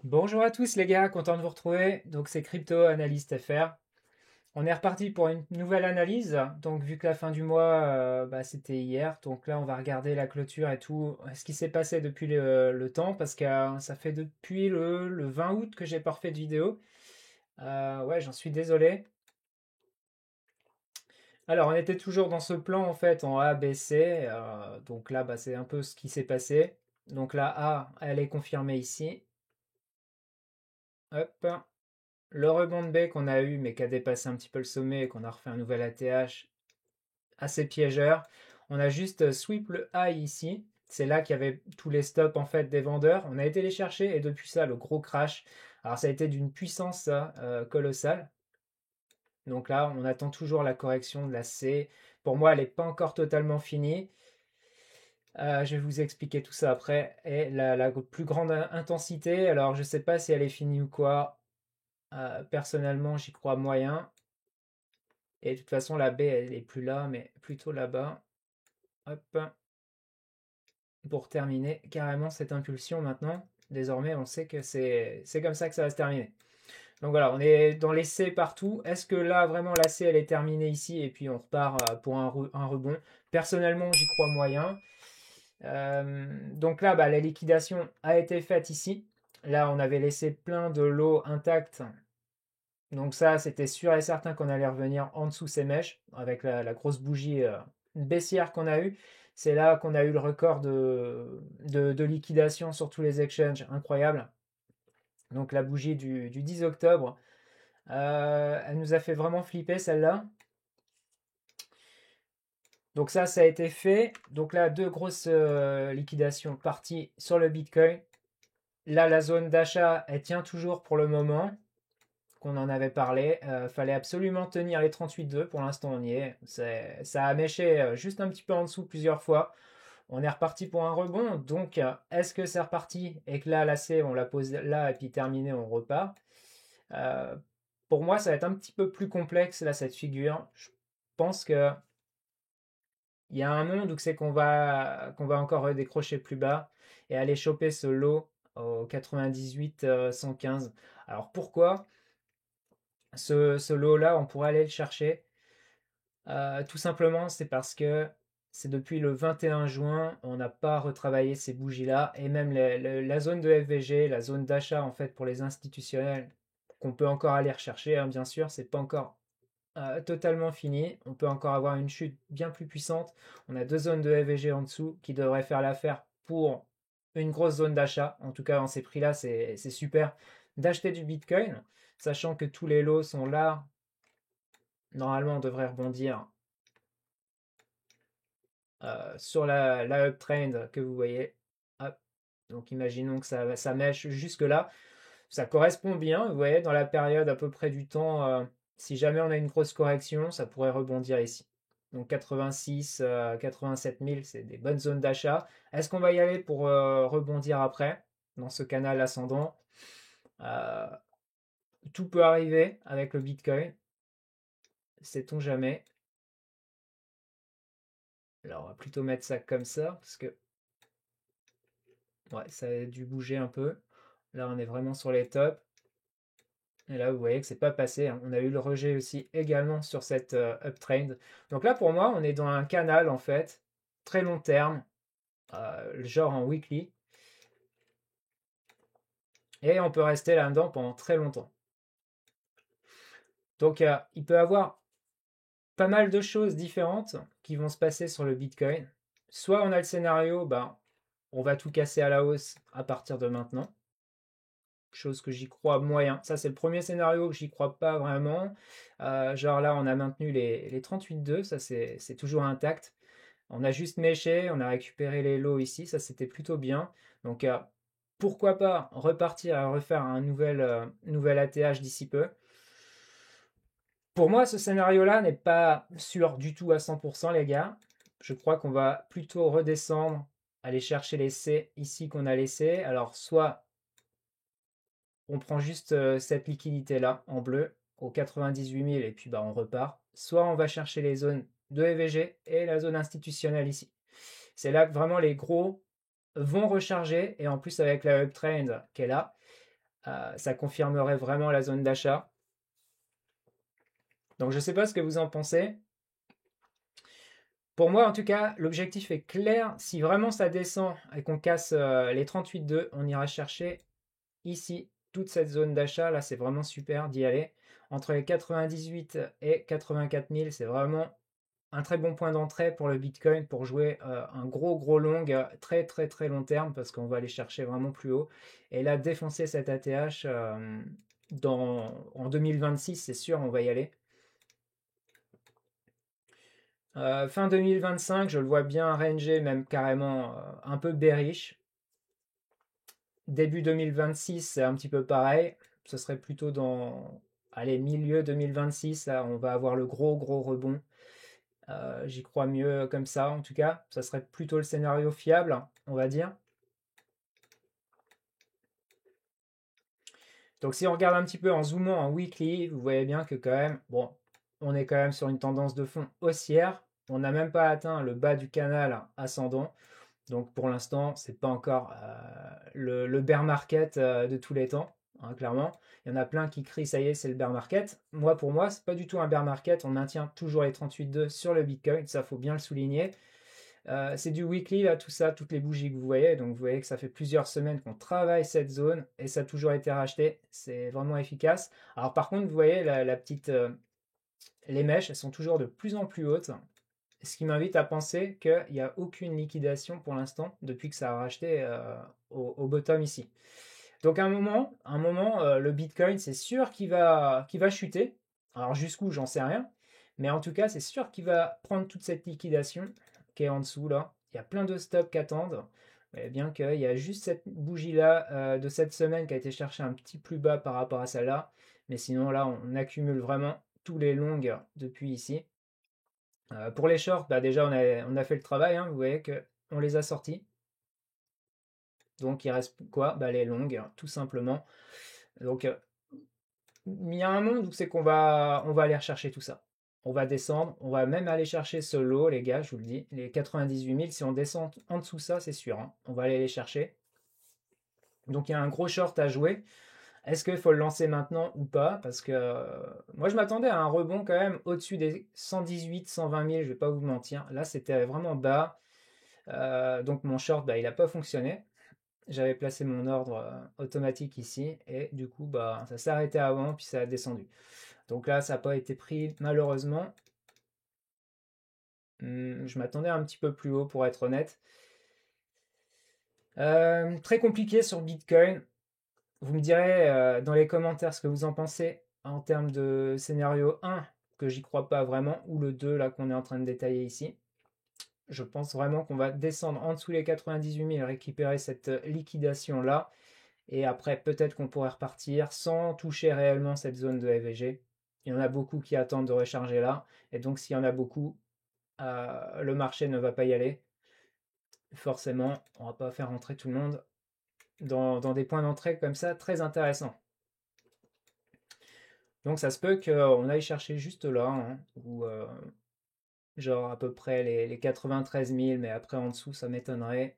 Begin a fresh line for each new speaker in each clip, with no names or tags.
Bonjour à tous les gars, content de vous retrouver. Donc c'est Crypto Analyst FR. On est reparti pour une nouvelle analyse. Donc vu que la fin du mois, c'était hier, donc là on va regarder la clôture et tout, ce qui s'est passé depuis le temps, parce que ça fait depuis le 20 août que j'ai pas refait de vidéo. Ouais, j'en suis désolé. Alors on était toujours dans ce plan en fait en A, B, C. Donc là c'est un peu ce qui s'est passé. Donc la A, elle est confirmée ici. Hop. Le rebond de B qu'on a eu, mais qui a dépassé un petit peu le sommet et qu'on a refait un nouvel ATH assez piégeur. On a juste sweep le high ici. C'est là qu'il y avait tous les stops en fait des vendeurs. On a été les chercher et depuis ça, le gros crash. Alors ça a été d'une puissance colossale. Donc là, on attend toujours la correction de la C. Pour moi, elle n'est pas encore totalement finie. Je vais vous expliquer tout ça après. Et la plus grande intensité, alors je ne sais pas si elle est finie ou quoi. Personnellement, j'y crois moyen. Et de toute façon, la baie, elle est plus là, mais plutôt là-bas. Hop. Pour terminer carrément cette impulsion maintenant. Désormais, on sait que c'est comme ça que ça va se terminer. Donc voilà, on est dans les C partout. Est-ce que là, vraiment, la C, elle est terminée ici et puis on repart pour un rebond? Personnellement, j'y crois moyen. Donc là, la liquidation a été faite ici. Là, on avait laissé plein de lots intacts. Donc ça, c'était sûr et certain qu'on allait revenir en dessous ces mèches avec la grosse bougie baissière qu'on a eue. C'est là qu'on a eu le record de liquidation sur tous les exchanges, incroyable. Donc la bougie du 10 octobre, elle nous a fait vraiment flipper celle-là. Donc ça a été fait. Donc là, deux grosses liquidations parties sur le Bitcoin. Là, la zone d'achat, elle tient toujours pour le moment. Qu'on en avait parlé. Fallait absolument tenir les 38,2. Pour l'instant, on y est. Ça a méché juste un petit peu en dessous plusieurs fois. On est reparti pour un rebond. Donc, est-ce que c'est reparti et que là, la C, on la pose là et puis terminé, on repart? Euh, pour moi, ça va être un petit peu plus complexe là, cette figure. Je pense que il y a un monde où c'est qu'on va encore décrocher plus bas et aller choper ce lot au 98 115. Alors pourquoi ce lot-là, on pourrait aller le chercher. Tout simplement, c'est parce que c'est depuis le 21 juin, on n'a pas retravaillé ces bougies-là, et même la zone de FVG, la zone d'achat en fait pour les institutionnels, qu'on peut encore aller rechercher, hein, bien sûr, c'est pas encore totalement fini. On peut encore avoir une chute bien plus puissante. On a deux zones de FVG en dessous qui devraient faire l'affaire pour une grosse zone d'achat. En tout cas, dans ces prix-là, c'est super d'acheter du Bitcoin, sachant que tous les lots sont là. Normalement, on devrait rebondir sur la uptrend que vous voyez. Hop. Donc imaginons que ça mèche jusque là. Ça correspond bien, vous voyez, dans la période à peu près du temps. Si jamais on a une grosse correction, ça pourrait rebondir ici. Donc 86, 87 000, c'est des bonnes zones d'achat. Est-ce qu'on va y aller pour rebondir après, dans ce canal ascendant? Euh, Tout peut arriver avec le Bitcoin, sait-on jamais. Alors on va plutôt mettre ça comme ça, parce que ouais, ça a dû bouger un peu. Là, on est vraiment sur les tops. Et là, vous voyez que c'est pas passé, hein. On a eu le rejet aussi également sur cette uptrend. Donc là, pour moi, on est dans un canal, en fait, très long terme, genre en weekly. Et on peut rester là-dedans pendant très longtemps. Donc, il peut y avoir pas mal de choses différentes qui vont se passer sur le Bitcoin. Soit on a le scénario, on va tout casser à la hausse à partir de maintenant. Chose que j'y crois moyen. Ça, c'est le premier scénario que j'y crois pas vraiment. Genre là, on a maintenu les 38,2, ça c'est toujours intact. On a juste méché, on a récupéré les lots ici, ça c'était plutôt bien. Donc pourquoi pas repartir et refaire un nouvel ATH d'ici peu. Pour moi, ce scénario-là n'est pas sûr du tout à 100%, les gars. Je crois qu'on va plutôt redescendre, aller chercher les C ici qu'on a laissé. Alors soit on prend juste cette liquidité-là en bleu aux 98 000 et puis on repart. Soit on va chercher les zones de EVG et la zone institutionnelle ici. C'est là que vraiment les gros vont recharger et en plus avec la uptrend qui est là, ça confirmerait vraiment la zone d'achat. Donc je ne sais pas ce que vous en pensez. Pour moi, en tout cas, l'objectif est clair. Si vraiment ça descend et qu'on casse les 38,2, on ira chercher ici toute cette zone d'achat. Là, c'est vraiment super d'y aller. Entre les 98 et 84 000, c'est vraiment un très bon point d'entrée pour le Bitcoin pour jouer un gros long, très très très long terme parce qu'on va aller chercher vraiment plus haut. Et là, défoncer cet ATH en 2026, c'est sûr, on va y aller. Fin 2025, je le vois bien ranger, même carrément un peu bearish. Début 2026, c'est un petit peu pareil. Ce serait plutôt dans, allez, milieu 2026, là, on va avoir le gros rebond. J'y crois mieux comme ça, en tout cas. Ça serait plutôt le scénario fiable, on va dire. Donc si on regarde un petit peu en zoomant en weekly, vous voyez bien que quand même, bon, on est quand même sur une tendance de fond haussière. On n'a même pas atteint le bas du canal ascendant. Donc pour l'instant, c'est pas encore le bear market de tous les temps, hein, clairement. Il y en a plein qui crient ça y est, c'est le bear market. Moi, pour moi, c'est pas du tout un bear market. On maintient toujours les 38,2 sur le Bitcoin, ça faut bien le souligner. C'est du weekly là, tout ça, toutes les bougies que vous voyez. Donc vous voyez que ça fait plusieurs semaines qu'on travaille cette zone et ça a toujours été racheté. C'est vraiment efficace. Alors par contre, vous voyez la petite, les mèches, elles sont toujours de plus en plus hautes. Ce qui m'invite à penser qu'il n'y a aucune liquidation pour l'instant depuis que ça a racheté au bottom ici. Donc à un moment le Bitcoin, c'est sûr qu'il va chuter. Alors jusqu'où, j'en sais rien. Mais en tout cas, c'est sûr qu'il va prendre toute cette liquidation qui est en dessous là. Il y a plein de stops qui attendent. Mais bien qu'il y a juste cette bougie-là de cette semaine qui a été cherchée un petit plus bas par rapport à celle-là. Mais sinon là, on accumule vraiment tous les longs depuis ici. Pour les shorts, bah déjà on a fait le travail, hein, vous voyez que on les a sortis. Donc il reste quoi? Bah, les longues, tout simplement. Donc il y a un monde où c'est on va aller rechercher tout ça. On va descendre, on va même aller chercher ce lot, les gars, je vous le dis, les 98 000. Si on descend en dessous ça, c'est sûr, hein, on va aller les chercher. Donc il y a un gros short à jouer. Est-ce qu'il faut le lancer maintenant ou pas? Parce que moi je m'attendais à un rebond quand même au-dessus des 118, 120 000, je vais pas vous mentir. Là c'était vraiment bas. Donc mon short, bah, il n'a pas fonctionné. J'avais placé mon ordre automatique ici et du coup, bah, ça s'est arrêté avant puis ça a descendu. Donc là, ça n'a pas été pris malheureusement. Je m'attendais un petit peu plus haut pour être honnête. Très compliqué sur Bitcoin. Vous me direz dans les commentaires ce que vous en pensez en termes de scénario 1, que j'y crois pas vraiment, ou le 2 là qu'on est en train de détailler ici. Je pense vraiment qu'on va descendre en dessous les 98 000, récupérer cette liquidation-là. Et après, peut-être qu'on pourrait repartir sans toucher réellement cette zone de FVG. Il y en a beaucoup qui attendent de recharger là. Et donc, s'il y en a beaucoup, le marché ne va pas y aller. Forcément, on ne va pas faire rentrer tout le monde dans des points d'entrée comme ça, très intéressants. Donc, ça se peut qu'on aille chercher juste là, hein, ou genre à peu près les 93 000, mais après en dessous, ça m'étonnerait.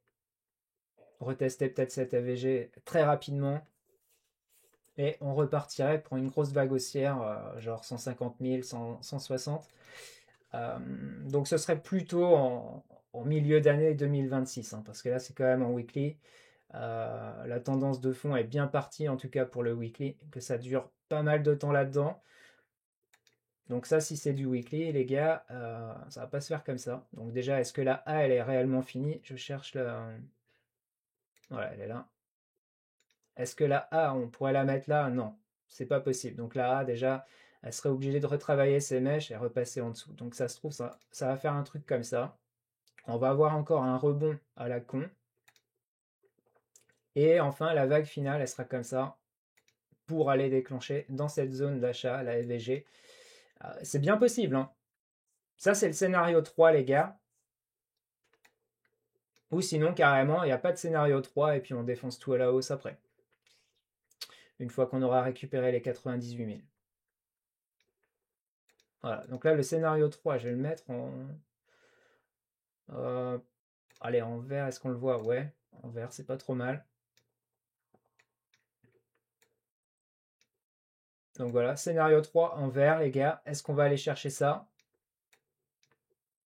Retester peut-être cette AVG très rapidement et on repartirait pour une grosse vague haussière, genre 150 000, 160. Donc ce serait plutôt en milieu d'année 2026, hein, parce que là c'est quand même en weekly. La tendance de fond est bien partie, en tout cas pour le weekly, que ça dure pas mal de temps là-dedans. Donc ça, si c'est du weekly, les gars, ça va pas se faire comme ça. Donc déjà, est-ce que la A, elle est réellement finie? Je cherche la... Voilà, elle est là. Est-ce que la A, on pourrait la mettre là? Non, c'est pas possible. Donc la A, déjà, elle serait obligée de retravailler ses mèches et repasser en dessous. Donc ça se trouve, ça va faire un truc comme ça. On va avoir encore un rebond à la con. Et enfin, la vague finale, elle sera comme ça pour aller déclencher dans cette zone d'achat, la FVG. C'est bien possible, hein. Ça, c'est le scénario 3, les gars. Ou sinon, carrément, il n'y a pas de scénario 3 et puis on défonce tout à la hausse après. Une fois qu'on aura récupéré les 98 000. Voilà, donc là, le scénario 3, je vais le mettre en... allez, en vert, est-ce qu'on le voit? Ouais, en vert, c'est pas trop mal. Donc voilà, scénario 3 en vert, les gars. Est-ce qu'on va aller chercher ça?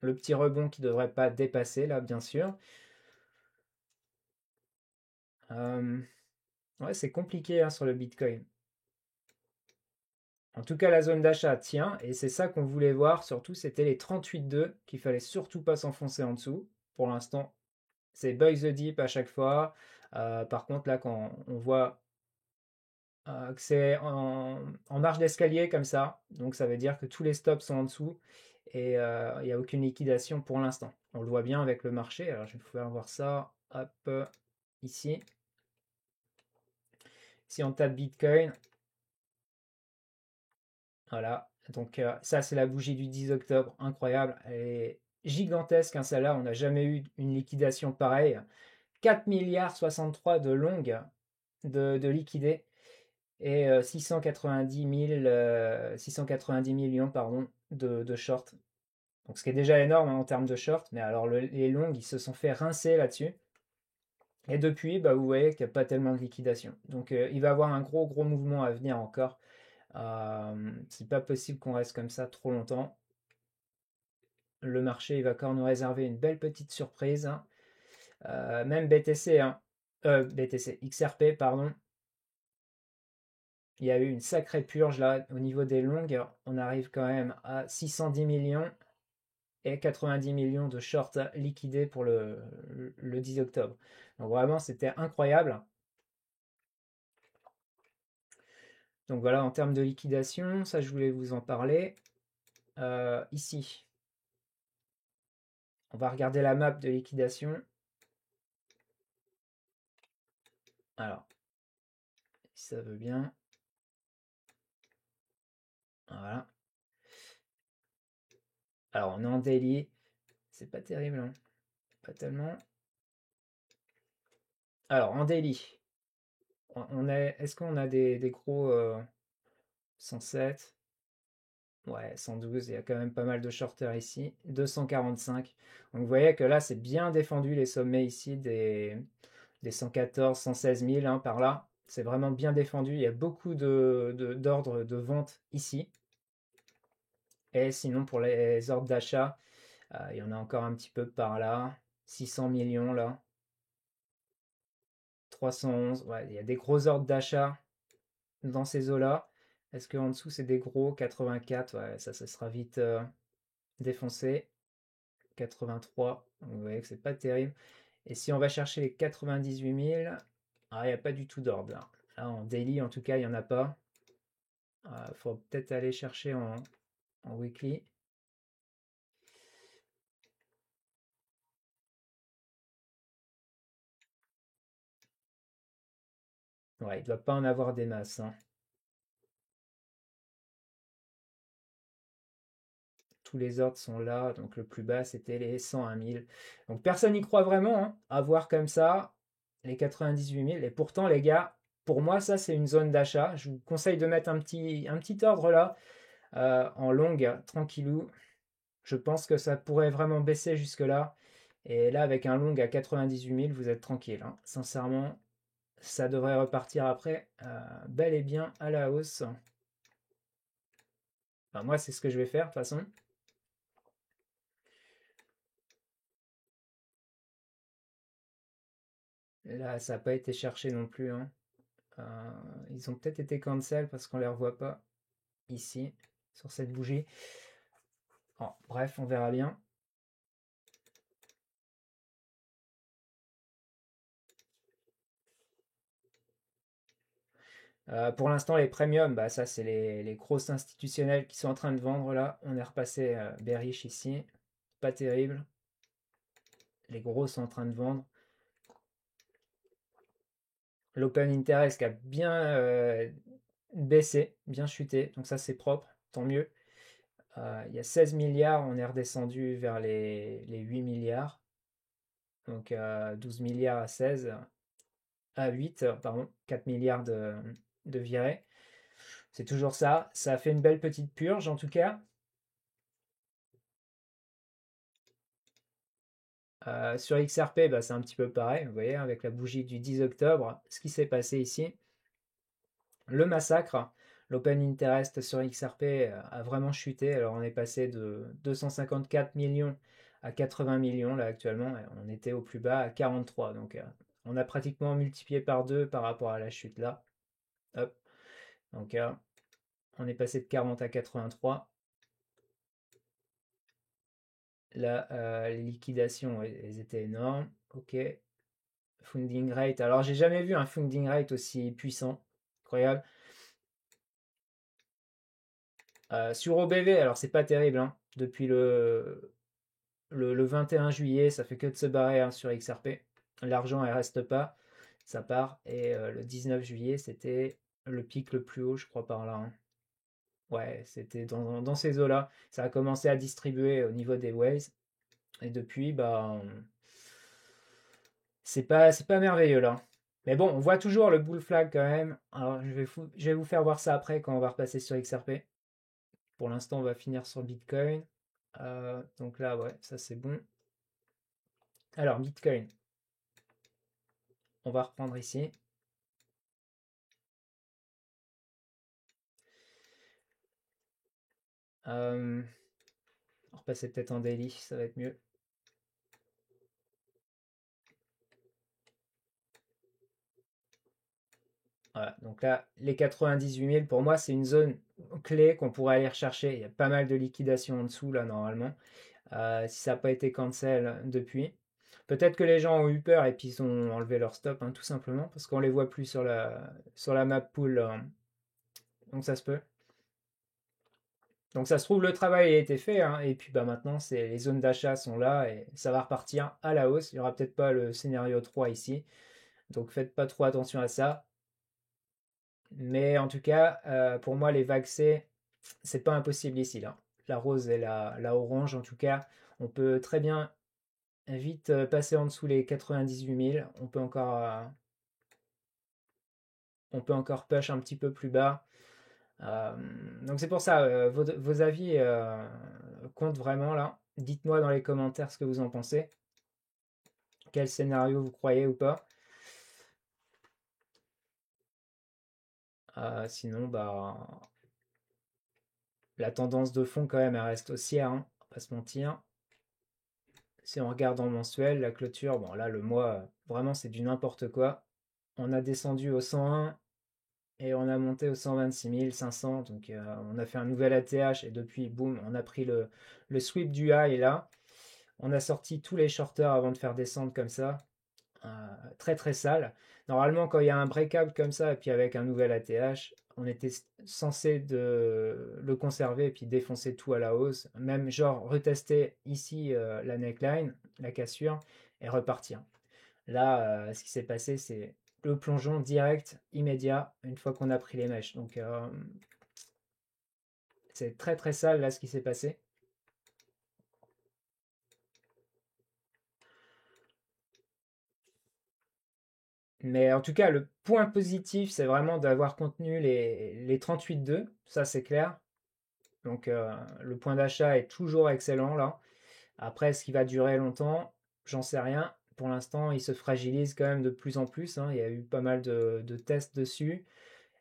Le petit rebond qui ne devrait pas dépasser, là, bien sûr. Ouais, c'est compliqué hein, sur le Bitcoin. En tout cas, la zone d'achat tient, et c'est ça qu'on voulait voir. Surtout, c'était les 38,2 qu'il fallait surtout pas s'enfoncer en dessous. Pour l'instant, c'est buy the dip à chaque fois. Par contre, là, quand on voit que c'est en marge d'escalier comme ça, donc ça veut dire que tous les stops sont en dessous et il n'y a aucune liquidation pour l'instant. On le voit bien avec le marché. Alors, je vais pouvoir voir ça. Hop, ici. Si on tape Bitcoin, voilà. Donc ça, c'est la bougie du 10 octobre. Incroyable. Elle est gigantesque, hein, celle-là. On n'a jamais eu une liquidation pareille. 4 milliards 63 de longues de liquidés et 690 millions pardon, de short. Donc ce qui est déjà énorme hein, en termes de short. Mais alors les longues, ils se sont fait rincer là-dessus. Et depuis, bah, vous voyez qu'il n'y a pas tellement de liquidation. Donc il va y avoir un gros mouvement à venir encore. C'est pas possible qu'on reste comme ça trop longtemps. Le marché il va encore nous réserver une belle petite surprise, hein. Même BTC, hein, BTC, XRP, pardon. Il y a eu une sacrée purge là au niveau des longues. On arrive quand même à 610 millions et 90 millions de shorts liquidés pour le 10 octobre. Donc vraiment, c'était incroyable. Donc voilà, en termes de liquidation, ça je voulais vous en parler. Ici, on va regarder la map de liquidation. Alors, si ça veut bien. Voilà. Alors, on est en daily. C'est pas terrible, hein. Pas tellement. Alors, en daily, est-ce qu'on a des gros 107? Ouais, 112, il y a quand même pas mal de shorters ici. 245. Donc vous voyez que là, c'est bien défendu les sommets ici des 114, 116 000 hein, par là. C'est vraiment bien défendu. Il y a beaucoup d'ordres de vente ici. Et sinon, pour les ordres d'achat, il y en a encore un petit peu par là. 600 millions là. 311. Ouais, il y a des gros ordres d'achat dans ces eaux-là. Est-ce qu'en dessous, c'est des gros 84? Ouais, ça sera vite défoncé. 83. Donc, vous voyez que c'est pas terrible. Et si on va chercher les 98 000, il n'y a pas du tout d'ordre là. Là, en daily, en tout cas, il n'y en a pas. Il faut peut-être aller chercher en weekly. Ouais, il ne doit pas en avoir des masses, hein. Tous les ordres sont là. Donc le plus bas, c'était les 101 000. Donc personne n'y croit vraiment, hein, à voir comme ça les 98 000. Et pourtant, les gars, pour moi, ça, c'est une zone d'achat. Je vous conseille de mettre un petit ordre là, en longue, tranquillou. Je pense que ça pourrait vraiment baisser jusque-là. Et là, avec un long à 98 000, vous êtes tranquille, hein. Sincèrement, ça devrait repartir après bel et bien à la hausse. Enfin, moi, c'est ce que je vais faire de toute façon. Là, ça n'a pas été cherché non plus, hein. Ils ont peut-être été cancel parce qu'on ne les revoit pas ici, sur cette bougie. Bon, bref, on verra bien. Pour l'instant, les premiums, bah, ça, c'est les grosses institutionnelles qui sont en train de vendre là. On est repassé bearish ici. Pas terrible. Les gros sont en train de vendre. L'open interest qui a bien baissé, bien chuté. Donc ça, c'est propre. Tant mieux. Il y a 16 milliards. On est redescendu vers les 8 milliards. Donc 12 milliards à 16. À 8, pardon. 4 milliards de virés. C'est toujours ça. Ça a fait une belle petite purge en tout cas. Sur XRP, bah, c'est un petit peu pareil, vous voyez, avec la bougie du 10 octobre, ce qui s'est passé ici. Le massacre. l'open interest sur XRP a vraiment chuté. Alors on est passé de 254 millions à 80 millions là actuellement. Et on était au plus bas à 43. Donc on a pratiquement multiplié par 2 par rapport à la chute là. Hop. Donc on est passé de 40 à 83. Là, les liquidations, elles étaient énormes. Ok. Funding rate. Alors, j'ai jamais vu un funding rate aussi puissant. Incroyable. Sur OBV, alors c'est pas terrible, hein. Depuis le 21 juillet, ça fait que de se barrer hein, sur XRP. L'argent, elle reste pas. Ça part. Et le 19 juillet, c'était le pic le plus haut, je crois, par là, hein. Ouais, c'était dans ces eaux-là. Ça a commencé à distribuer au niveau des waves. Et depuis, bah, c'est pas merveilleux là. Mais bon, on voit toujours le bull flag quand même. Alors, je vais vous faire voir ça après quand on va repasser sur XRP. Pour l'instant, on va finir sur Bitcoin. Donc là, ouais, ça c'est bon. Alors, Bitcoin, on va reprendre ici. On va repasser peut-être en daily, ça va être mieux. Voilà, donc là, les 98 000, pour moi, c'est une zone clé qu'on pourrait aller rechercher. Il y a pas mal de liquidations en dessous, là, normalement. Si ça n'a pas été cancel depuis. Peut-être que les gens ont eu peur et puis ils ont enlevé leur stop, hein, tout simplement, parce qu'on les voit plus sur la map pool. Donc ça se peut. Donc ça se trouve, le travail a été fait, hein, et puis bah maintenant, les zones d'achat sont là et ça va repartir à la hausse. Il n'y aura peut-être pas le scénario 3 ici, donc faites pas trop attention à ça. Mais en tout cas, pour moi, les vagues C, c'est pas impossible ici, là. La rose et la orange, en tout cas, on peut très bien vite passer en dessous les 98 000. On peut encore push un petit peu plus bas. Euh, donc c'est pour ça, vos avis comptent vraiment là. Dites-moi dans les commentaires ce que vous en pensez. Quel scénario vous croyez ou pas. Sinon, bah, la tendance de fond quand même, elle reste haussière, hein, on va pas se mentir. Si on regarde en mensuel, la clôture, bon là le mois, vraiment c'est du n'importe quoi. On a descendu au 101 et on a monté au 126 500. Donc on a fait un nouvel ATH et depuis, boum, on a pris le sweep du high là. On a sorti tous les shorters avant de faire descendre comme ça. Très très sale. Normalement, quand il y a un breakout comme ça et puis avec un nouvel ATH, on était censé de le conserver et puis défoncer tout à la hausse. Même genre retester ici la neckline, la cassure et repartir. Là, ce qui s'est passé, c'est le plongeon direct, immédiat, une fois qu'on a pris les mèches. Donc, c'est très très sale là ce qui s'est passé. Mais en tout cas, le point positif, c'est vraiment d'avoir contenu les 38,2. Ça, c'est clair. Donc, le point d'achat est toujours excellent là. Après, est-ce qu'il va durer longtemps? J'en sais rien. Pour l'instant, il se fragilise quand même de plus en plus, hein. Il y a eu pas mal de tests dessus.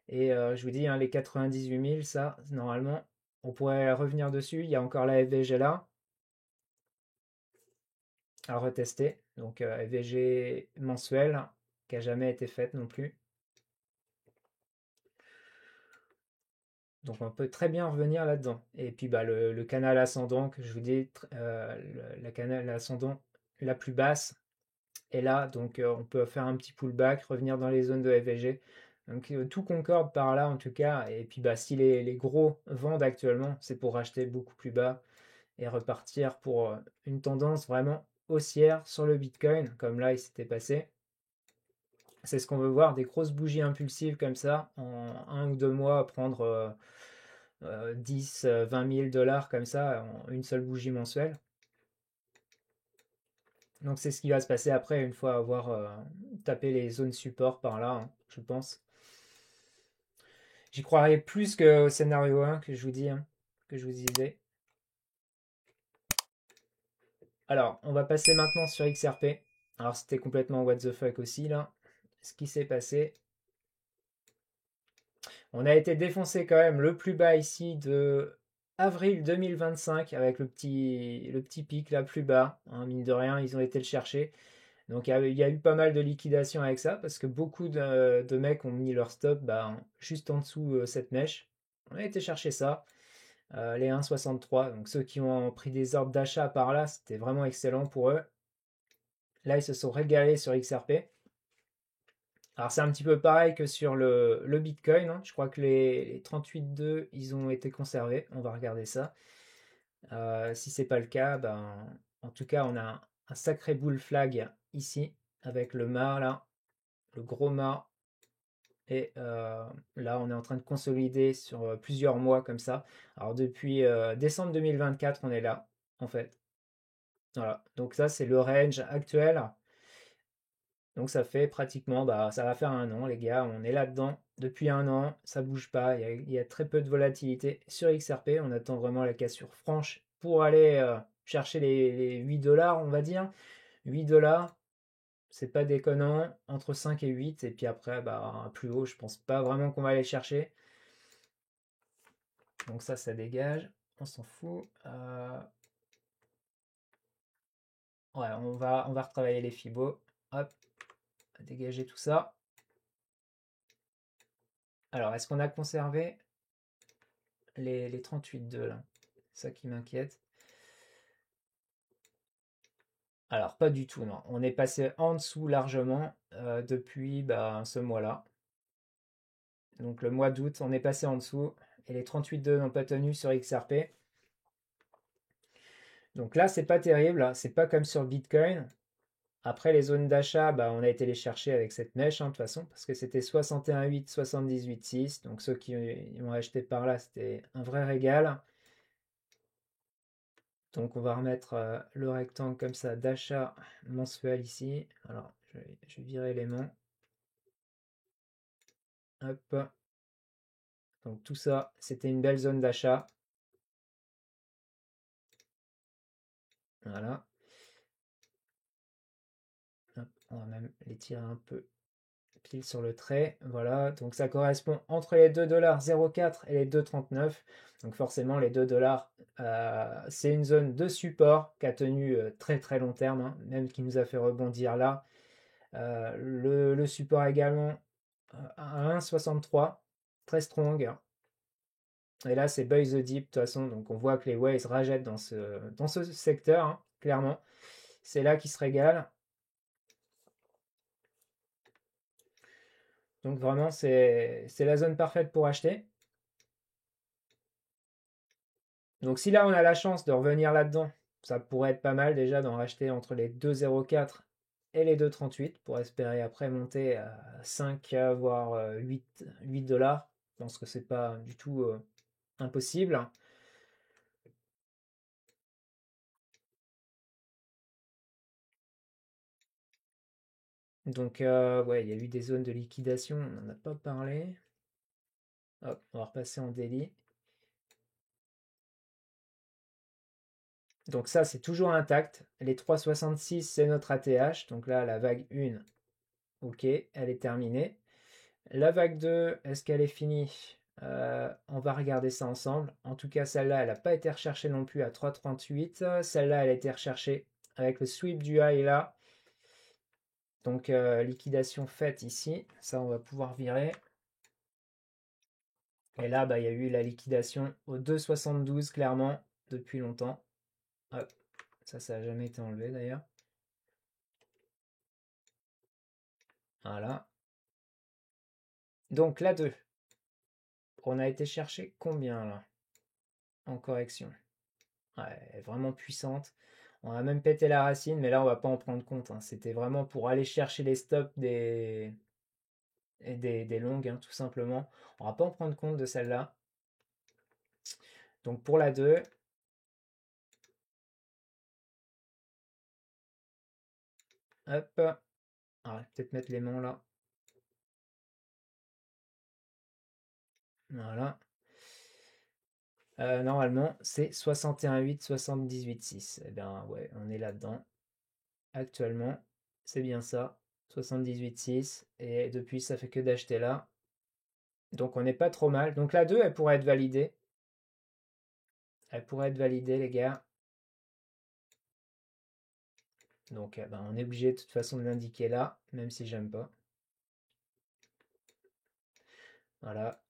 Et je vous dis, hein, les 98 000, ça, normalement, on pourrait revenir dessus. Il y a encore la FVG là, à retester. Donc FVG mensuelle, qui a jamais été faite non plus. Donc on peut très bien revenir là-dedans. Et puis bah, le canal ascendant, que je vous dis, la canal ascendant la plus basse est là. Donc on peut faire un petit pullback, revenir dans les zones de FVG. Donc tout concorde par là en tout cas. Et puis bah, si les gros vendent actuellement, c'est pour racheter beaucoup plus bas et repartir pour une tendance vraiment haussière sur le Bitcoin, comme là il s'était passé. C'est ce qu'on veut voir, des grosses bougies impulsives comme ça, en 1 ou 2 mois, prendre 10, 20 000 dollars comme ça, en une seule bougie mensuelle. Donc c'est ce qui va se passer après, une fois avoir tapé les zones support par là, hein, je pense. J'y croirais plus qu'au scénario 1 que je vous dis, hein, que je vous disais. Alors, on va passer maintenant sur XRP. Alors c'était complètement what the fuck aussi là. Ce qui s'est passé. On a été défoncé quand même le plus bas ici de avril 2025 avec le petit pic là plus bas, hein, mine de rien, ils ont été le chercher. Donc il y a eu pas mal de liquidations avec ça parce que beaucoup de mecs ont mis leur stop bah, juste en dessous cette mèche. On a été chercher ça, les 1,63. Donc ceux qui ont pris des ordres d'achat par là, c'était vraiment excellent pour eux. Là, ils se sont régalés sur XRP. Alors c'est un petit peu pareil que sur le Bitcoin, hein. Je crois que les 38,2, ils ont été conservés. On va regarder ça. Si c'est pas le cas, ben, en tout cas, on a un sacré bull flag ici avec le mât là, le gros mât. Et là, on est en train de consolider sur plusieurs mois comme ça. Alors depuis décembre 2024, on est là, en fait. Voilà. Donc ça, c'est le range actuel. Donc ça fait pratiquement, bah, ça va faire un an, les gars. On est là-dedans depuis un an. Ça bouge pas. Il y a très peu de volatilité sur XRP. On attend vraiment la cassure franche pour aller chercher les 8 dollars, on va dire. 8 dollars, c'est pas déconnant. Entre 5 et 8. Et puis après, bah, plus haut, je pense pas vraiment qu'on va aller chercher. Donc ça dégage. On s'en fout. Ouais, on va retravailler les fibos. Hop, dégager tout ça. Alors, est-ce qu'on a conservé les 38,2 là? C'est ça qui m'inquiète. Alors, pas du tout, non. On est passé en dessous largement depuis bah, ce mois-là. Donc, le mois d'août, on est passé en dessous. Et les 38,2 n'ont pas tenu sur XRP. Donc là, c'est pas terrible, hein. C'est pas comme sur Bitcoin. Après, les zones d'achat, bah, on a été les chercher avec cette mèche, hein, de toute façon, parce que c'était 61,8, 78,6. Donc ceux qui ont acheté par là, c'était un vrai régal. Donc on va remettre le rectangle comme ça d'achat mensuel ici. Alors, je vais virer l'élément. Hop. Donc tout ça, c'était une belle zone d'achat. Voilà. Hop, on va même les tirer un peu pile sur le trait. Voilà, donc ça correspond entre les 2,04 $ et les 2,39 $. Donc forcément, les 2 dollars, c'est une zone de support qui a tenu très très long terme, hein, même qui nous a fait rebondir là. Le support également à 1,63, très strong. Et là, c'est buy the dip de toute façon, donc on voit que les waves rajettent dans ce secteur, hein, clairement. C'est là qu'ils se régalent. Donc vraiment, c'est la zone parfaite pour acheter. Donc si là on a la chance de revenir là-dedans, ça pourrait être pas mal déjà d'en racheter entre les 2,04 et les 2,38 pour espérer après monter à 5 voire 8 dollars. Je pense que c'est pas du tout impossible. Donc ouais, il y a eu des zones de liquidation, on n'en a pas parlé. Hop, on va repasser en daily. Donc ça c'est toujours intact. Les 3,66 c'est notre ATH. Donc là la vague 1, ok, elle est terminée. La vague 2, est-ce qu'elle est finie? On va regarder ça ensemble. En tout cas, celle-là, elle n'a pas été recherchée non plus à 3,38. Celle-là, elle a été recherchée avec le sweep du high là. Donc, liquidation faite ici. Ça, on va pouvoir virer. Et là, bah, il y a eu la liquidation au 2,72, clairement, depuis longtemps. Hop. Ça n'a jamais été enlevé d'ailleurs. Voilà. Donc, la 2. On a été chercher combien là? En correction. Ouais, elle est vraiment puissante. On a même pété la racine, mais là, on va pas en prendre compte, hein. C'était vraiment pour aller chercher les stops des longues, hein, tout simplement. On va pas en prendre compte de celle-là. Donc pour la 2, hop. Alors, peut-être mettre les mains là. Voilà. Normalement, c'est 61,8, 78,6. Eh bien, ouais, on est là-dedans. Actuellement, c'est bien ça. 78,6. Et depuis, ça fait que d'acheter là. Donc on n'est pas trop mal. Donc la 2, elle pourrait être validée. Elle pourrait être validée, les gars. Donc ben, on est obligé de toute façon de l'indiquer là, même si j'aime pas. Voilà.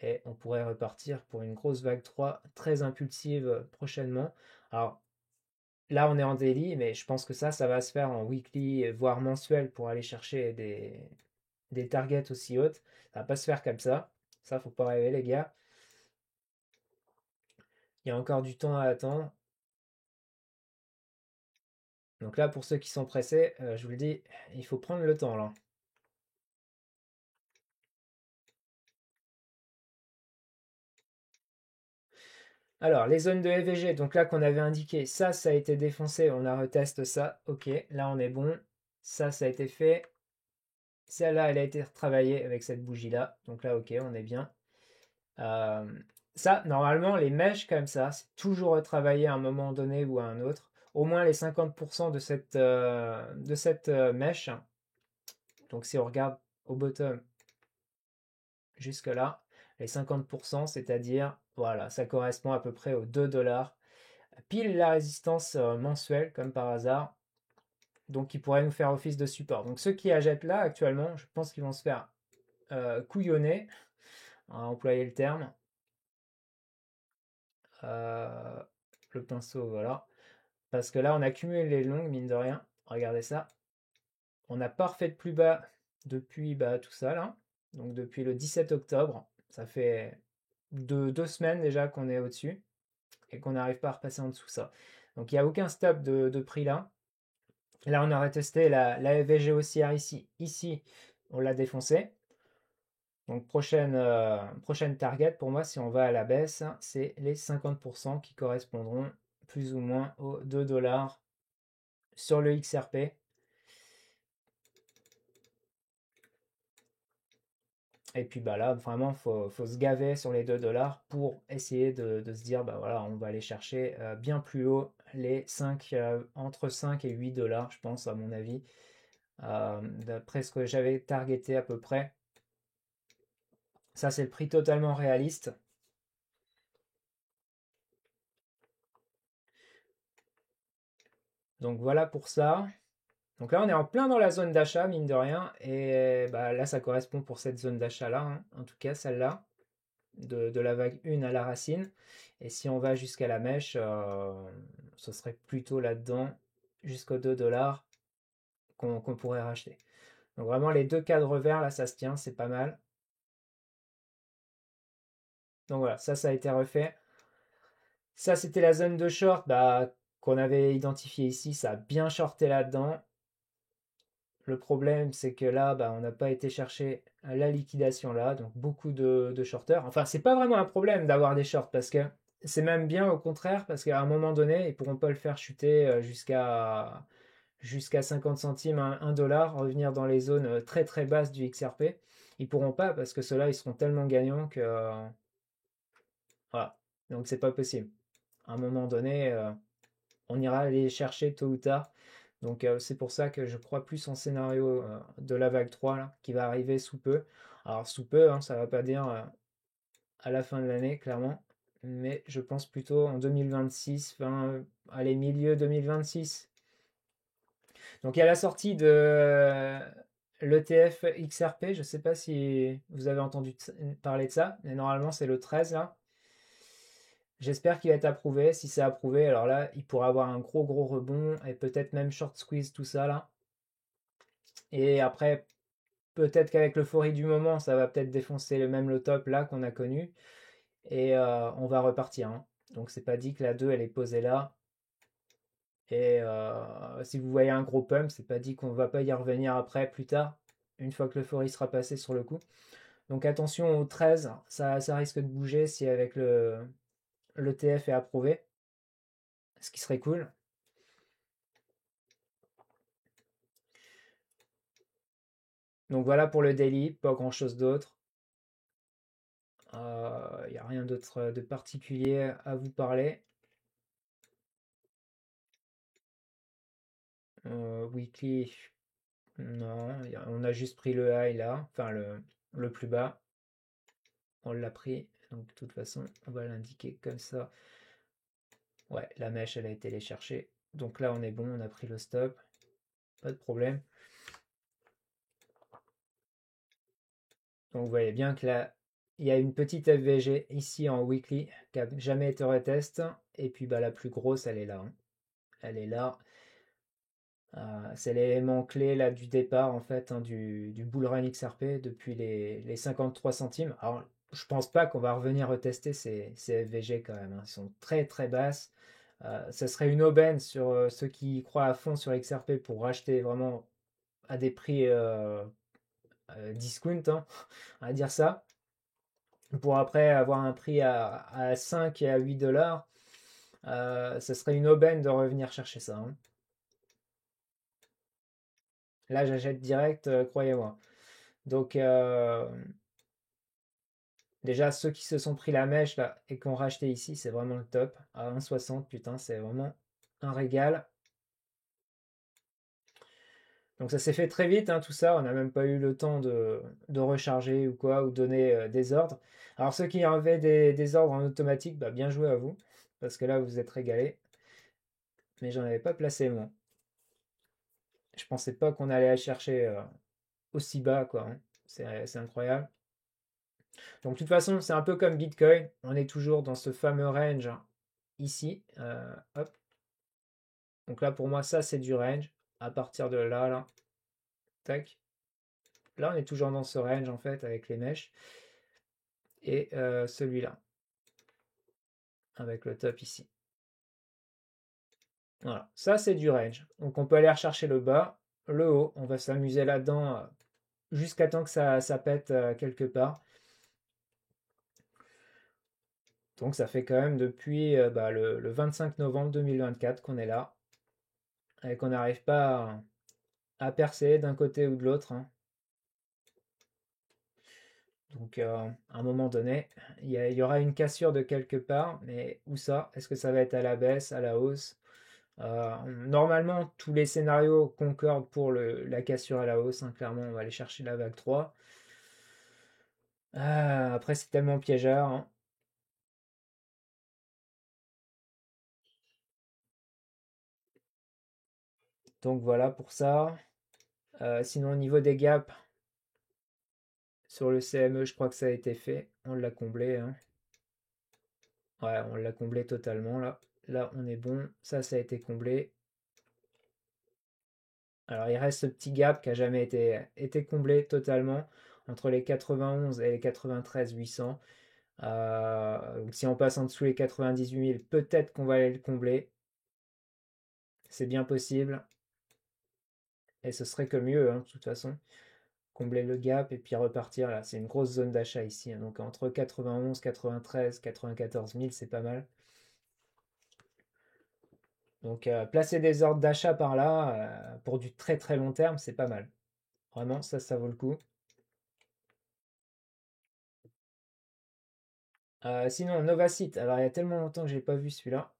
Et on pourrait repartir pour une grosse vague 3 très impulsive prochainement. Alors là, on est en daily, mais je pense que ça va se faire en weekly, voire mensuel pour aller chercher des targets aussi hautes. Ça va pas se faire comme ça. Ça, faut pas rêver, les gars. Il y a encore du temps à attendre. Donc là, pour ceux qui sont pressés, je vous le dis, il faut prendre le temps là. Alors, les zones de EVG, donc là qu'on avait indiqué, ça a été défoncé, on a retesté ça, ok, là on est bon, ça a été fait, celle-là elle a été retravaillée avec cette bougie-là, donc là ok, on est bien. Euh, Ça, normalement, les mèches comme ça, c'est toujours retravaillé à un moment donné ou à un autre, au moins les 50% de cette mèche, donc si on regarde au bottom jusque là, les 50%, c'est-à-dire, voilà, ça correspond à peu près aux 2 dollars pile la résistance mensuelle, comme par hasard, donc qui pourrait nous faire office de support. Donc ceux qui achètent là actuellement, je pense qu'ils vont se faire couillonner, on va employer le terme. Euh, le pinceau, voilà. Parce que là, on a cumulé les longues, mine de rien. Regardez ça. On n'a pas refait de plus bas depuis bah, tout ça, là. Donc depuis le 17 octobre. Ça fait 2 semaines déjà qu'on est au-dessus et qu'on n'arrive pas à repasser en dessous ça. Donc il n'y a aucun stop de prix là. Là, on aurait testé la FVG haussière ici. Ici, on l'a défoncé. Donc, prochaine target pour moi, si on va à la baisse, c'est les 50% qui correspondront plus ou moins aux 2 dollars sur le XRP. Et puis bah là, vraiment, faut se gaver sur les 2 dollars pour essayer de se dire, bah voilà, on va aller chercher bien plus haut les 5, entre 5 et 8 dollars, je pense, à mon avis. D'après ce que j'avais targeté à peu près. Ça, c'est le prix totalement réaliste. Donc voilà pour ça. Donc là, on est en plein dans la zone d'achat, mine de rien. Et bah, là, ça correspond pour cette zone d'achat-là, hein. En tout cas, celle-là, de la vague 1 à la racine. Et si on va jusqu'à la mèche, ce serait plutôt là-dedans, jusqu'aux 2 dollars, qu'on pourrait racheter. Donc vraiment, les deux cadres verts, là, ça se tient, c'est pas mal. Donc voilà, ça a été refait. Ça, c'était la zone de short bah, qu'on avait identifié ici. Ça a bien shorté là-dedans. Le problème, c'est que là, bah, on n'a pas été chercher la liquidation là, donc beaucoup de shorters. Enfin, c'est pas vraiment un problème d'avoir des shorts parce que c'est même bien au contraire parce qu'à un moment donné, ils pourront pas le faire chuter jusqu'à 50 centimes, 1 dollar, revenir dans les zones très très basses du XRP. Ils pourront pas parce que ceux-là, ils seront tellement gagnants que voilà. Donc c'est pas possible. À un moment donné, on ira les chercher tôt ou tard. Donc c'est pour ça que je crois plus en scénario de la vague 3 là, qui va arriver sous peu. Alors sous peu, hein, ça ne va pas dire à la fin de l'année, clairement. Mais je pense plutôt en 2026, fin, allez, milieu 2026. Donc il y a la sortie de l'ETF XRP. Je ne sais pas si vous avez entendu parler de ça, mais normalement c'est le 13 là. J'espère qu'il va être approuvé. Si c'est approuvé, alors là, il pourra avoir un gros gros rebond et peut-être même short squeeze tout ça là. Et après, peut-être qu'avec l'euphorie du moment, ça va peut-être défoncer le top là qu'on a connu. Et on va repartir, hein. Donc c'est pas dit que la 2 elle est posée là. Et si vous voyez un gros pump, c'est pas dit qu'on va pas y revenir après, plus tard, une fois que l'euphorie sera passée sur le coup. Donc attention au 13, ça risque de bouger si avec le TF est approuvé, ce qui serait cool. Donc voilà pour le daily, pas grand chose d'autre. Il n'y a rien d'autre de particulier à vous parler. Weekly, non, on a juste pris le high là, enfin le plus bas. on l'a pris. Donc de toute façon, on va l'indiquer comme ça. Ouais, la mèche, elle a été les chercher. Donc là, on est bon, on a pris le stop. Pas de problème. Donc vous voyez bien que là, il y a une petite FVG ici en weekly qui n'a jamais été retest. Et puis bah, la plus grosse, elle est là, hein. Elle est là. C'est l'élément clé là, du départ en fait, hein, du bull run XRP depuis les 53 centimes. Alors je pense pas qu'on va revenir retester ces FVG quand même, hein. Ils sont très très basses. Ça serait une aubaine sur ceux qui croient à fond sur XRP pour racheter vraiment à des prix discount, hein, on va dire ça. Pour après avoir un prix à 5 et à 8 dollars, ça serait une aubaine de revenir chercher ça, hein. Là, j'achète direct, croyez-moi. Donc, déjà, ceux qui se sont pris la mèche là et qui ont racheté ici, c'est vraiment le top. À 1,60, putain, c'est vraiment un régal. Donc, ça s'est fait très vite, hein, tout ça. On n'a même pas eu le temps de recharger ou quoi, ou donner des ordres. Alors, ceux qui avaient des ordres en automatique, bah, bien joué à vous. Parce que là, vous êtes régalés. Mais j'en avais pas placé, moi. Je pensais pas qu'on allait aller chercher aussi bas, quoi, hein. C'est incroyable. Donc, de toute façon, c'est un peu comme Bitcoin. On est toujours dans ce fameux range, hein, ici. Hop. Donc là, pour moi, ça, c'est du range. À partir de là, là, tac. Là, on est toujours dans ce range, en fait, avec les mèches. Et celui-là, avec le top ici. Voilà, ça, c'est du range. Donc, on peut aller rechercher le bas, le haut. On va s'amuser là-dedans jusqu'à temps que ça pète quelque part. Donc, ça fait quand même depuis bah, le 25 novembre 2024 qu'on est là. Et qu'on n'arrive pas à percer d'un côté ou de l'autre, hein. Donc, à un moment donné, il y aura une cassure de quelque part, mais où ça? Est-ce que ça va être à la baisse, à la hausse? Normalement, tous les scénarios concordent pour la cassure à la hausse, hein. Clairement, on va aller chercher la vague 3. Après, c'est tellement piégeur, hein. Donc voilà pour ça. Sinon, au niveau des gaps, sur le CME, je crois que ça a été fait. On l'a comblé, hein. Ouais, on l'a comblé totalement là. Là, on est bon. Ça a été comblé. Alors, il reste ce petit gap qui n'a jamais été comblé totalement entre les 91 et les 93 800. Donc si on passe en dessous les 98 000, peut-être qu'on va aller le combler. C'est bien possible. Et ce serait que mieux, hein, de toute façon. Combler le gap et puis repartir. Là, c'est une grosse zone d'achat ici, hein. Donc entre 91, 93, 94 000, c'est pas mal. Donc placer des ordres d'achat par là, pour du très très long terme, c'est pas mal. Vraiment, ça vaut le coup. Sinon, Novacite. Alors, il y a tellement longtemps que j'ai pas vu celui-là.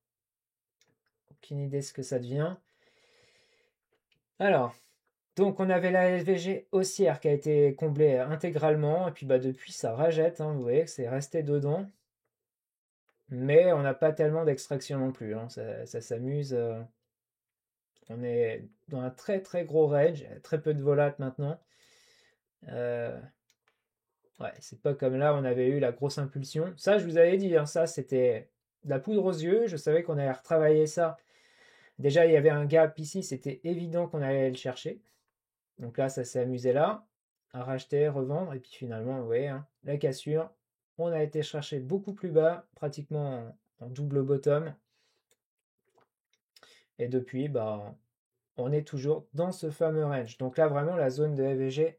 Aucune idée ce que ça devient. Alors, donc on avait la SVG haussière qui a été comblée intégralement. Et puis bah depuis, ça rajette, hein, vous voyez que c'est resté dedans. Mais on n'a pas tellement d'extraction non plus, hein. Ça s'amuse. On est dans un très très gros range. Très peu de volat maintenant. Euh, ouais, c'est pas comme là, on avait eu la grosse impulsion. Ça, je vous avais dit, hein, ça c'était de la poudre aux yeux. Je savais qu'on allait retravailler ça. Déjà, il y avait un gap ici, c'était évident qu'on allait le chercher. Donc là, ça s'est amusé là, à racheter, revendre, et puis finalement, vous voyez, hein, la cassure. On a été chercher beaucoup plus bas, pratiquement en double bottom. Et depuis, bah, on est toujours dans ce fameux range. Donc là, vraiment, la zone de FVG,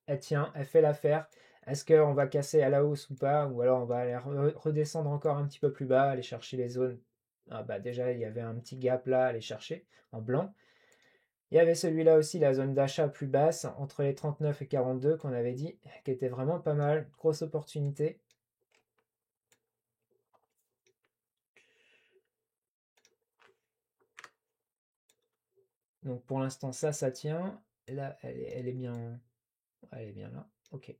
elle tient, elle fait l'affaire. Est-ce qu'on va casser à la hausse ou pas? Ou alors on va aller redescendre encore un petit peu plus bas, aller chercher les zones. Ah bah déjà, il y avait un petit gap là, à aller chercher en blanc. Il y avait celui-là aussi, la zone d'achat plus basse, entre les 39 et 42 qu'on avait dit, qui était vraiment pas mal. Grosse opportunité. Donc pour l'instant, ça tient. Et là, elle est bien là. Ok.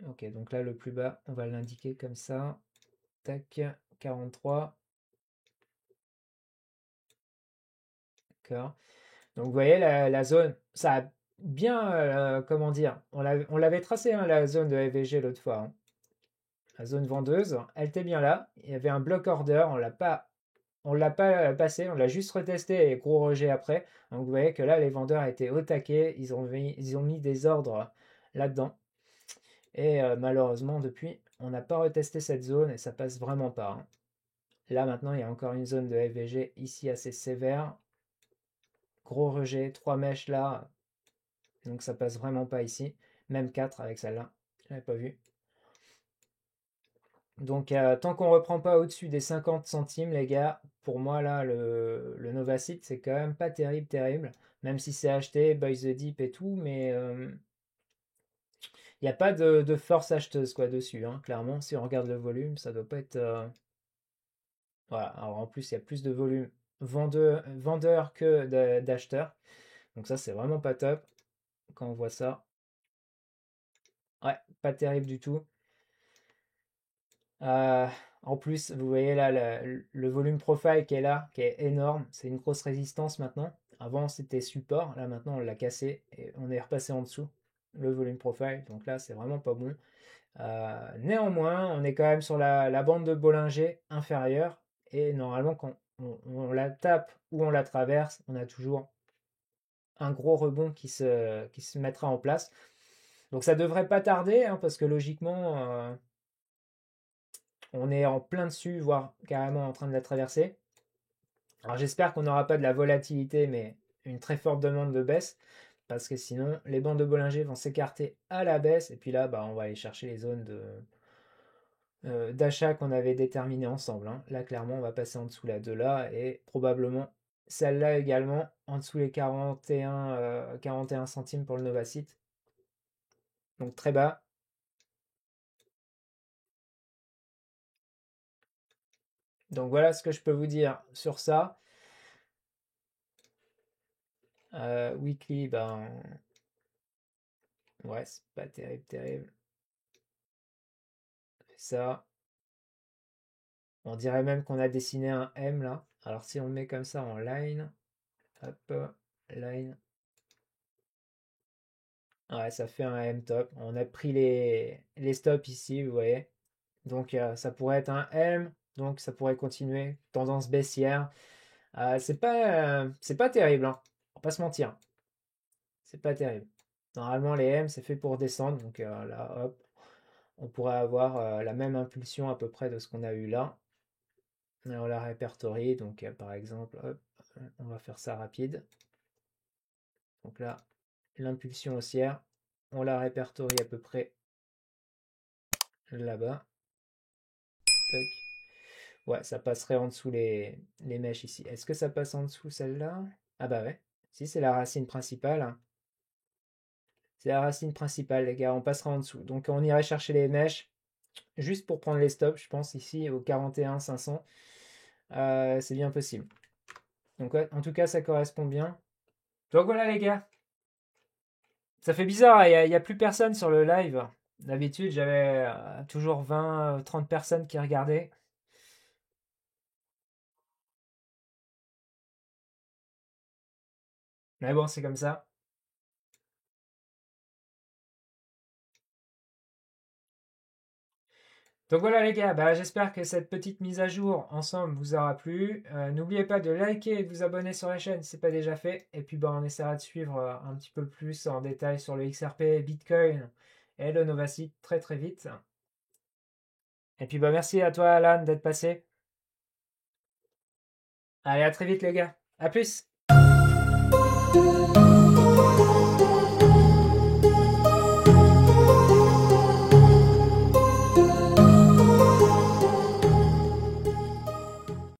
Ok, donc là, le plus bas, on va l'indiquer comme ça. Tac, 43. D'accord. Donc vous voyez, la zone, ça a bien, comment dire, on l'avait tracé, hein, la zone de FVG l'autre fois, hein. La zone vendeuse, elle était bien là. Il y avait un block order, on l'a pas passé, on l'a juste retesté et gros rejet après. Donc vous voyez que là, les vendeurs étaient au taquet, ils ont mis des ordres là-dedans. Et malheureusement, depuis, on n'a pas retesté cette zone et ça passe vraiment pas, hein. Là maintenant, il y a encore une zone de FVG ici assez sévère. Gros rejet, 3 mèches là, donc ça passe vraiment pas ici. Même 4 avec celle-là, je l'avais pas vu. Donc tant qu'on reprend pas au-dessus des 50 centimes, les gars, pour moi là, le Novacite, c'est quand même pas terrible, terrible. Même si c'est acheté, Buy the Dip et tout, mais il n'y a pas de force acheteuse quoi dessus, hein. Clairement, si on regarde le volume, ça doit pas être. Voilà. Alors en plus, il y a plus de volume vendeur que d'acheteurs. Donc ça, c'est vraiment pas top quand on voit ça. Ouais, pas terrible du tout. Euh, En plus, vous voyez là le volume profile qui est là, qui est énorme. C'est une grosse résistance maintenant. Avant, c'était support. Là, maintenant, on l'a cassé et on est repassé en dessous. Le volume profile. Donc là, c'est vraiment pas bon. Néanmoins, on est quand même sur la bande de Bollinger inférieure. Et normalement, quand on la tape ou on la traverse, on a toujours un gros rebond qui se mettra en place. Donc ça devrait pas tarder, hein, parce que logiquement, on est en plein dessus, voire carrément en train de la traverser. Alors j'espère qu'on n'aura pas de la volatilité, mais une très forte demande de baisse, parce que sinon les bandes de Bollinger vont s'écarter à la baisse, et puis là, bah, on va aller chercher les zones d'achat qu'on avait déterminées ensemble, hein. Là, clairement, on va passer en dessous la 2 là, et probablement celle-là également, en dessous les 41 centimes pour le Novacite. Donc très bas. Donc voilà ce que je peux vous dire sur ça. Weekly, ben ouais, c'est pas terrible, terrible. Ça, on dirait même qu'on a dessiné un M là. Alors si on le met comme ça en line, hop, line, ouais, ça fait un M top. On a pris les stops ici, vous voyez. Donc ça pourrait être un M, donc ça pourrait continuer. Tendance baissière. C'est pas terrible, hein. On va pas se mentir. C'est pas terrible. Normalement, les M, c'est fait pour descendre. Donc là, hop, on pourrait avoir la même impulsion à peu près de ce qu'on a eu là. Et on la répertorie. Donc par exemple, hop, on va faire ça rapide. Donc là, l'impulsion haussière, on la répertorie à peu près là-bas. Tac. Ouais, ça passerait en dessous les mèches ici. Est-ce que ça passe en dessous celle-là? Ah bah ouais. Si, c'est la racine principale. C'est la racine principale, les gars. On passera en dessous. Donc on irait chercher les mèches juste pour prendre les stops, je pense, ici au 41 500. C'est bien possible. Donc ouais, en tout cas, ça correspond bien. Donc voilà, les gars. Ça fait bizarre, il y a plus personne sur le live. D'habitude, j'avais toujours 20, 30 personnes qui regardaient. Mais bon, c'est comme ça. Donc voilà les gars, bah, j'espère que cette petite mise à jour ensemble vous aura plu. N'oubliez pas de liker et de vous abonner sur la chaîne si ce n'est pas déjà fait. Et puis bah, on essaiera de suivre un petit peu plus en détail sur le XRP, Bitcoin et le Novacite très très vite. Et puis bah, merci à toi Alan d'être passé. Allez, à très vite les gars. À plus!